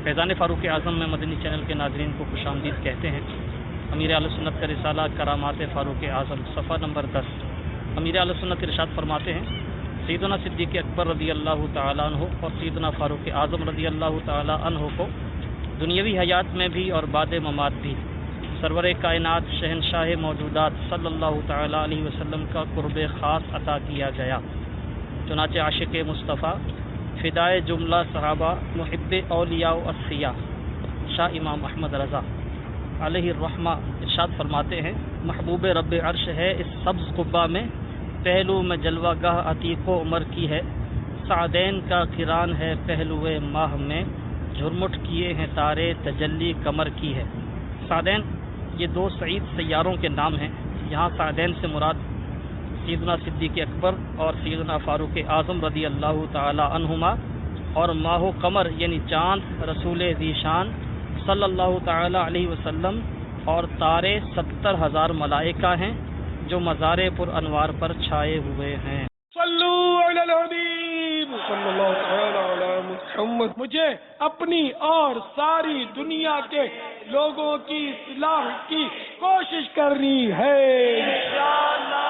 فیضان فاروق اعظم میں مدنی چینل کے ناظرین کو خوش آمدید کہتے ہیں۔ امیر اہل سنت کا رسالہ کرامات فاروق اعظم صفحہ نمبر 10۔ امیر اہل سنت ارشاد فرماتے ہیں، سیدنا صدیق اکبر رضی اللہ تعالیٰ عنہ اور سیدنا فاروق اعظم رضی اللہ تعالیٰ عنہ کو دنیاوی حیات میں بھی اور بعد ممات بھی سرور کائنات شہنشاہ موجودات صلی اللہ تعالیٰ علیہ وسلم کا قرب خاص عطا کیا گیا۔ چنانچہ عاشق مصطفیٰ، فدائے جملہ صحابہ، محب اولیاء و اصفیاء شاہ امام احمد رضا علیہ الرحمہ ارشاد فرماتے ہیں، محبوب رب عرش ہے اس سبز قبہ میں، پہلو میں جلوہ گاہ عتیق و عمر کی ہے، سعدین کا قران ہے پہلو ماہ میں، جھرمٹ کیے ہیں تارے تجلی قمر کی ہے۔ سعدین یہ دو سعید سیاروں کے نام ہیں۔ یہاں سعدین سے مراد سیدنا صدیق اکبر اور سیدنا فاروق اعظم رضی اللہ تعالی عنہما، اور ماہ و قمر یعنی چاند رسول ذی شان صلی اللہ تعالی علیہ وسلم، اور تارے 70,000 ملائکہ ہیں جو مزار پر انوار پر چھائے ہوئے ہیں۔ صلو علی الحبیب صلی اللہ تعالی علی محمد۔ مجھے اپنی اور ساری دنیا کے لوگوں کی اصلاح کی کوشش کرنی ہے انشاءاللہ۔